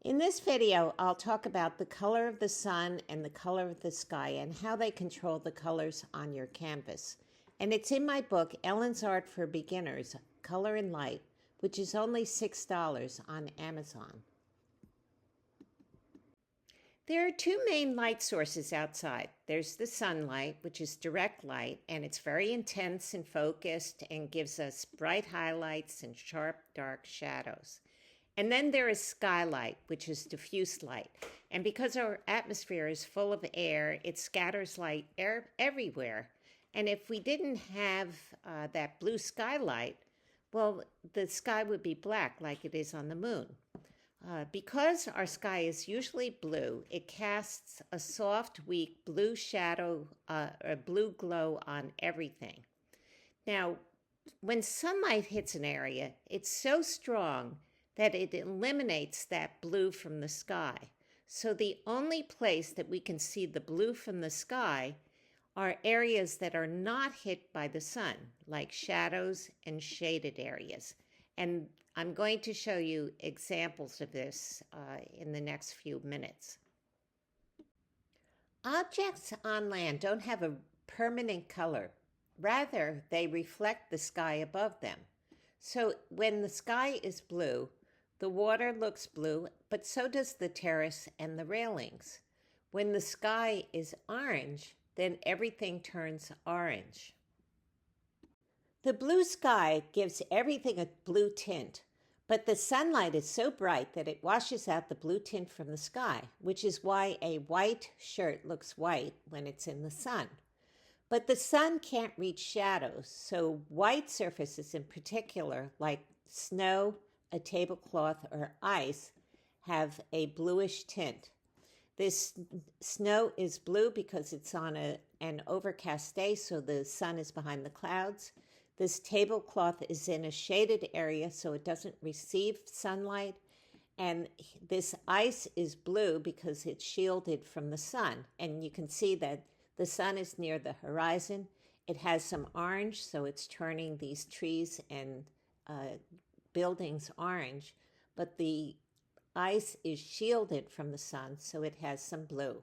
In this video, I'll talk about the color of the sun and the color of the sky and how they control the colors on your canvas. And it's in my book, Ellen's Art for Beginners, Color and Light, which is only $6 on Amazon. There are two main light sources outside. There's the sunlight, which is direct light, and it's very intense and focused and gives us bright highlights and sharp, dark shadows. And then there is skylight, which is diffuse light. And because our atmosphere is full of air, it scatters light everywhere. And if we didn't have that blue skylight, well, the sky would be black like it is on the moon. Because our sky is usually blue, it casts a soft, weak blue shadow, a blue glow on everything. Now, when sunlight hits an area, it's so strong that it eliminates that blue from the sky. So the only place that we can see the blue from the sky are areas that are not hit by the sun, like shadows and shaded areas. And I'm going to show you examples of this in the next few minutes. Objects on land don't have a permanent color. Rather, they reflect the sky above them. So when the sky is blue, the water looks blue, but so does the terrace and the railings. When the sky is orange, then everything turns orange. The blue sky gives everything a blue tint, but the sunlight is so bright that it washes out the blue tint from the sky, which is why a white shirt looks white when it's in the sun. But the sun can't reach shadows, so white surfaces in particular, like snow, a tablecloth, or ice, have a bluish tint. This snow is blue because it's on an overcast day, so the sun is behind the clouds. This tablecloth is in a shaded area, so it doesn't receive sunlight. And this ice is blue because it's shielded from the sun. And you can see that the sun is near the horizon. It has some orange, so it's turning these trees and buildings orange, but the ice is shielded from the sun, so it has some blue.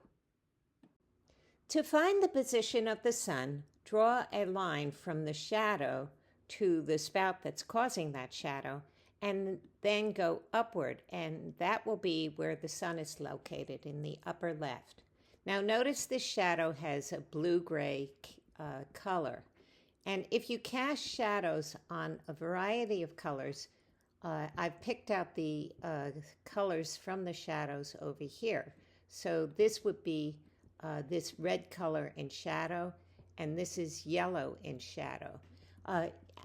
To find the position of the sun, draw a line from the shadow to the spout that's causing that shadow, and then go upward, and that will be where the sun is located, in the upper left. Now notice this shadow has a blue-gray color, and if you cast shadows on a variety of colors, I've picked out the colors from the shadows over here. So this would be this red color in shadow, and this is yellow in shadow.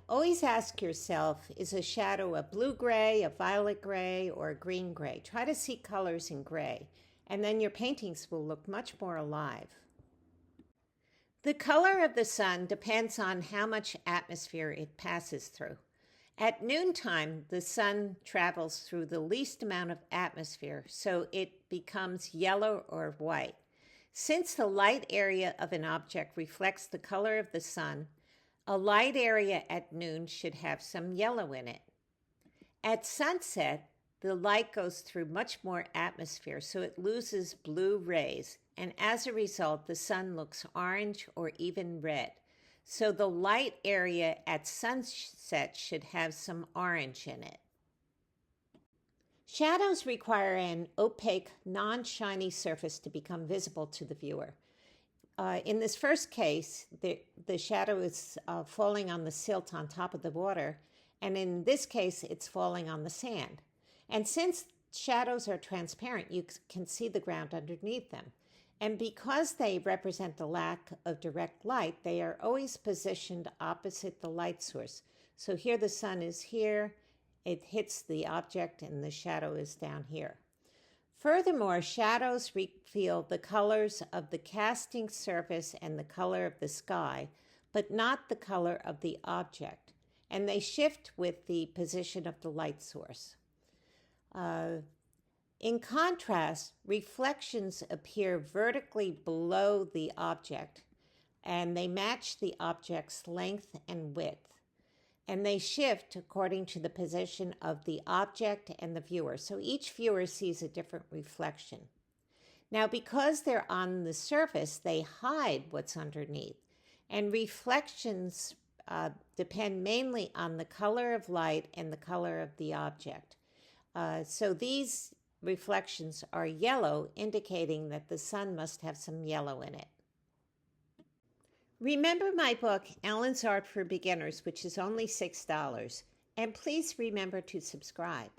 Always ask yourself, is a shadow a blue-gray, a violet-gray, or a green-gray? Try to see colors in gray, and then your paintings will look much more alive. The color of the sun depends on how much atmosphere it passes through. At noontime, the sun travels through the least amount of atmosphere, so it becomes yellow or white. Since the light area of an object reflects the color of the sun, a light area at noon should have some yellow in it. At sunset, the light goes through much more atmosphere, so it loses blue rays, and as a result, the sun looks orange or even red. So the light area at sunset should have some orange in it. Shadows require an opaque, non-shiny surface to become visible to the viewer. In this first case, the shadow is falling on the silt on top of the water, and in this case, it's falling on the sand. And since shadows are transparent, you can see the ground underneath them. And because they represent the lack of direct light, they are always positioned opposite the light source. So here the sun is here, it hits the object, and the shadow is down here. Furthermore, shadows reveal the colors of the casting surface and the color of the sky, but not the color of the object. And they shift with the position of the light source. In contrast, reflections appear vertically below the object, and they match the object's length and width. and they shift according to the position of the object and the viewer. So each viewer sees a different reflection. Now, because they're on the surface, they hide what's underneath, and reflections depend mainly on the color of light and the color of the object. So these reflections are yellow, indicating that the sun must have some yellow in it. Remember my book, Ellen's Art for Beginners, which is only $6, and please remember to subscribe.